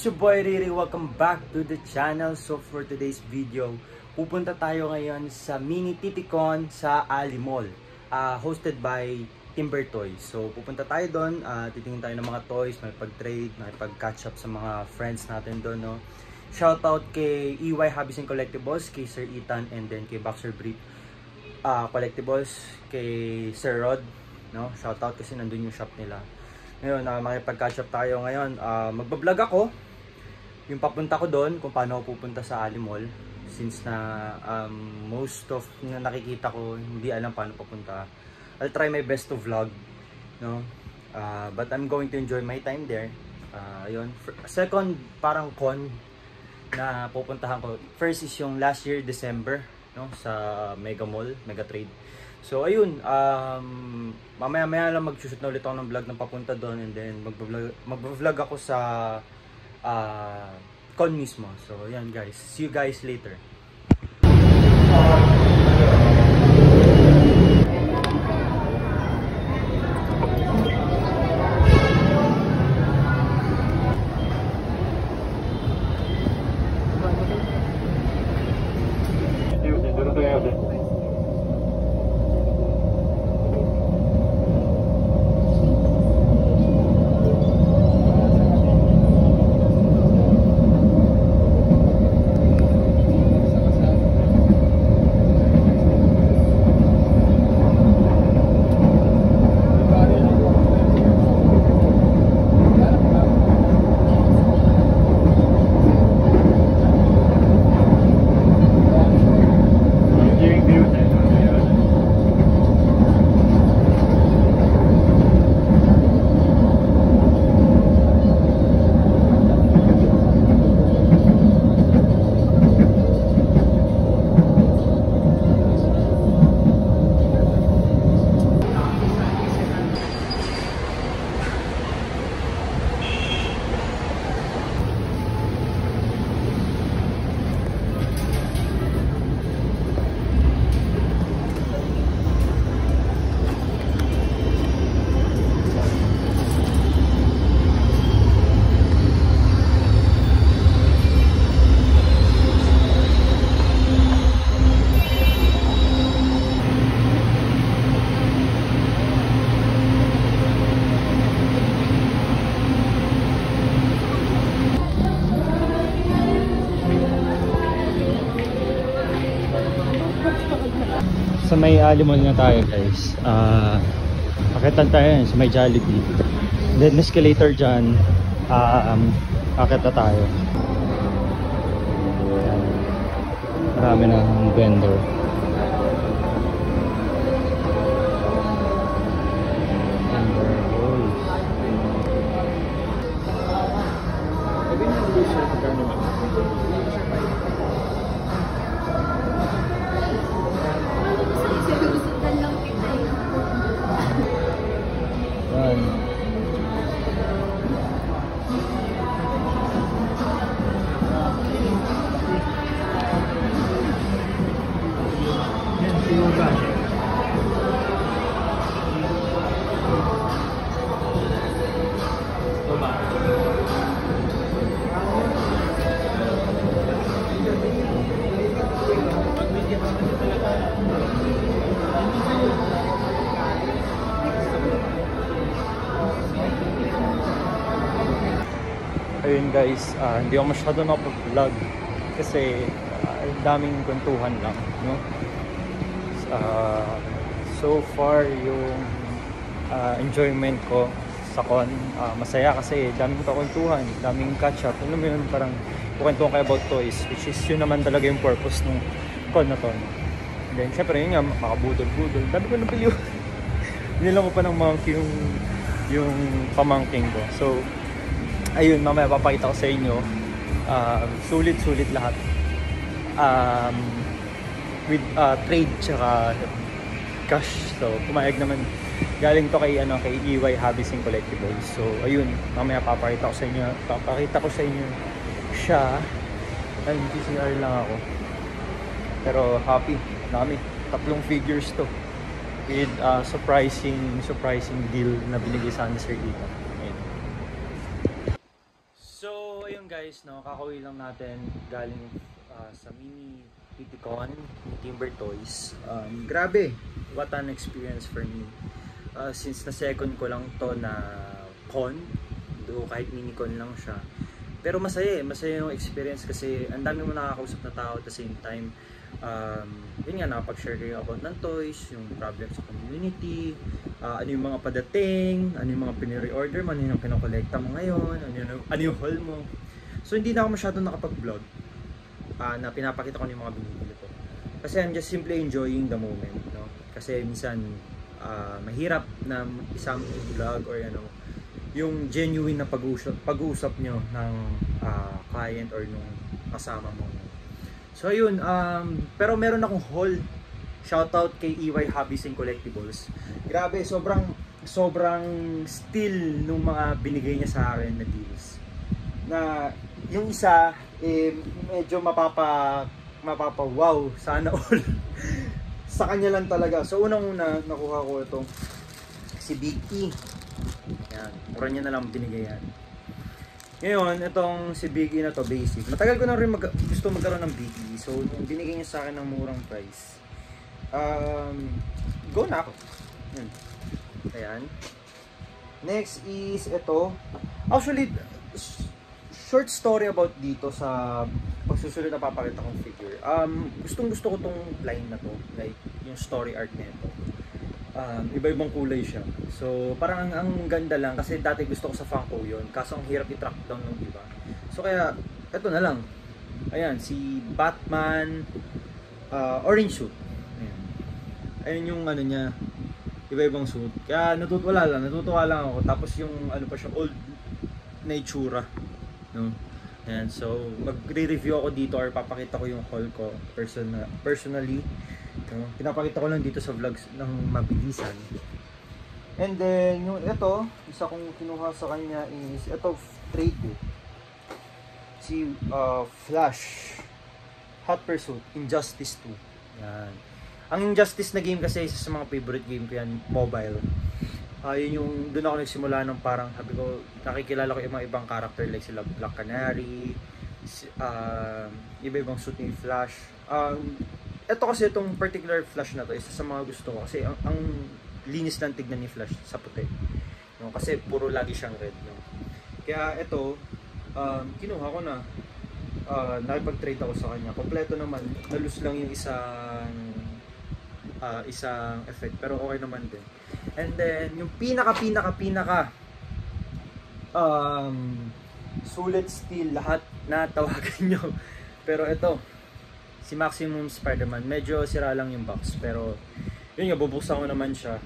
your boy Riri, welcome back to the channel. So for today's video, pupunta tayo ngayon sa mini Titicon sa Ali Mall, hosted by Timber Toys. So pupunta tayo doon, titingin tayo ng mga toys, may pag-trade, may pag-catch up sa mga friends natin doon, no? Shoutout kay EY Hobbies and Collectibles, kay Sir Ethan, and then kay Boxer Brief Collectibles, kay Sir Rod, no? Shoutout kasi nandun yung shop nila. Ngayon, makipag-catch up tayo ngayon. Magbablog ako yung papunta ko doon, kung paano ako pupunta sa Ali Mall, since na most of na nakikita ko hindi alam paano papunta. I'll try my best to vlog, no? But I'm going to enjoy my time there. Ayun. Second, parang con na pupuntahan ko. First is yung last year December, no, sa Mega Mall, Mega Trade. So ayun, mamaya lang mag-shoot na ulit ako ng vlog ng papunta doon, and then mag-vlog ako sa con mismo. So yan guys, see you guys later. Sa may Ali Mall na tayo guys. Akitan tayo yan sa may Jollibee. Then escalator dyan, akit na tayo. Marami na ng vendor. Ayun guys, hindi ako masyado nakapag-vlog kasi daming kwentuhan lang, no? So far yung enjoyment ko sa con, masaya kasi daming kakwentuhan, daming catch up. Ano mo yun, parang kukwentuhan kayo about toys, which is yun naman talaga yung purpose ng con na to, no? And then syempre yun nga, makabudol-budol, dami ko napiliw. Nilang ko pa ng monkey yung pamangking ko. So ayun, mamaya papakita ko sa inyo. Sulit lahat. With trade tsaka cash. So pumayag naman. Galing to kay EY Hobbies and Collectibles. So ayun, mamaya papakita ko sa inyo siya. Ay, PCR lang ako. Pero happy. Dami. 3 figures to. With surprising deal na binigay sa akin ni Sir Ethan. So ayun guys. guys, no, kakauwi lang natin galing sa mini Titicon Timber Toys. Grabe, what an experience for me. Since na second ko lang to na con, do kahit mini con lang siya. Pero masaya yung experience kasi ang dami mo nakakausap na tao at the same time. Yun nga, nakapag-share kayo about ng toys, yung problems sa community, ano yung mga padating, ano yung mga pinire-order mo, ano yung kinokolekta mo ngayon, ano yung haul mo. So hindi na ako masyadong nakapag-vlog na pinapakita ko yung mga binibili ko. Kasi I'm just simply enjoying the moment, no? Kasi minsan mahirap na isang vlog or ano, yung genuine na pag-uusap nyo ng client or nung kasama mo. So ayun, pero meron akong haul. Shoutout kay EY Hobbies and Collectibles. Grabe, sobrang steal nung mga binigay niya sa akin na deals. Na yung isa, medyo mapapa wow, sana all. Sa kanya lang talaga. So unang-una, nakuha ko itong si Big E. Yan, mura niya na lang binigay yan. Ngayon, itong si Big E na to, basic. Matagal ko na rin gusto magkaroon ng Big E. So, binigay niya sa akin ng murang price. Go na ako. Ayan. Next is ito. Actually, short story about dito sa pagsusunod na papakita kong figure. Gustong gusto ko tong line na to. Like, yung story art nito. Iba-ibang kulay siya. So, parang ang ganda lang kasi dati gusto ko sa Funko yun. Kaso ang hirap i-track down ng iba. So, kaya, eto na lang. Ayan, si Batman orange suit. Ayan. Ayun yung ano niya, iba-ibang suit. Kaya natutuwa lang ako. Tapos yung ano pa siya, old na itsura. No? Ayan, so magre-review ako dito or papakita ko yung haul ko personally. No? Pinapakita ko lang dito sa vlogs ng mabilisan. And then yung ito, isa kong kinuha sa kanya is ito, trade ko. Si Flash Hot Pursuit Injustice 2. Yan. Ang Injustice na game kasi isa sa mga favorite game ko yan, mobile. Yun yung doon ako nagsimula ng parang sabi ko, nakikilala ko yung mga ibang character like sila Black Canary, iba-ibang suit ni Flash. Ito kasi itong particular Flash na to, isa sa mga gusto ko kasi ang linis lang tignan ni Flash sa puti. No? Kasi puro lagi siyang red. No? Kaya ito, kinuha ko na. Nakipag-trade ako sa kanya. Kompleto naman. Nalus lang yung isang effect. Pero okay naman din. And then, yung pinaka sulit steel lahat na tawagan nyo. Pero ito, si Maximum Spider-Man. Medyo sira lang yung box. Pero, yun nga, bubuksan ko naman siya.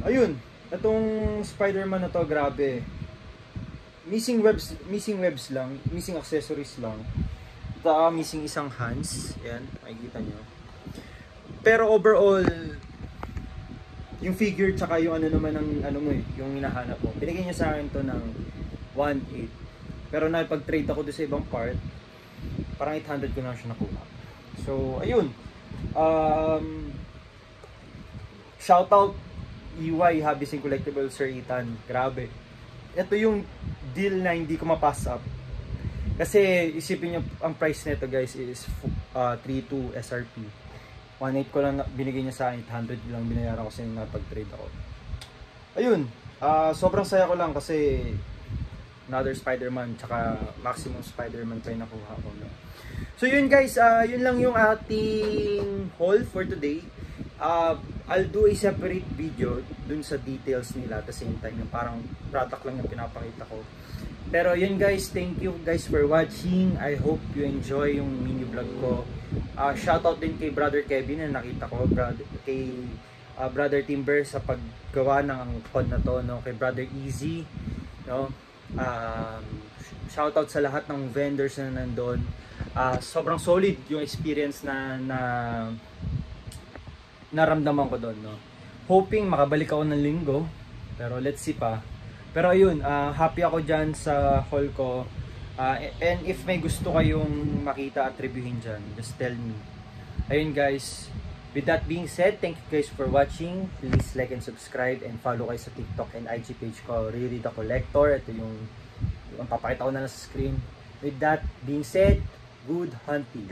Ayun. Itong Spider-Man na to, grabe. Missing webs lang. Missing accessories lang. Missing isang hands. Yan, makikita nyo. Pero overall, yung figure tsaka yung ano naman ng ano mo yung hinahanap mo. Binigay niya sa akin to ng 1.8. Pero nakipag-trade ako doon sa ibang part. Parang 800 ko na siya nakuha. So, ayun. Shoutout EY Hobbies and Collectibles Sir Ethan. Grabe. Ito yung deal na hindi ko ma-pass up. Kasi isipin niyo ang price nito guys is 3.2 SRP. 1.8 ko lang binigay niya sa akin, 800 lang binayaran ko kasi napag-trade ako. Ayun, sobrang saya ko lang kasi another Spider-Man tsaka Maximum Spider-Man pa yung nakuha ko. No? So yun guys, yun lang yung ating haul for today. I'll do a separate video dun sa details nila at the same time yung parang product lang yung pinapakita ko. Pero yun guys, thank you guys for watching. I hope you enjoy yung mini vlog ko. Shoutout din kay Brother Kevin na nakita ko, kay Brother Timber sa paggawa ng pod na to, no? Kay Brother Easy, no? Shoutout sa lahat ng vendors na nandun. Sobrang solid yung experience na naramdaman ko doon, no? Hoping makabalik ako ng linggo, pero let's see pa. Pero ayun, happy ako dyan sa haul ko. And if may gusto kayong makita at reviewin dyan, just tell me. Ayun guys, with that being said, thank you guys for watching. Please like and subscribe and follow kayo sa TikTok and IG page ko, Riri the Collector. Ito yung Ang papakita ko na lang sa screen. With that being said, good hunting.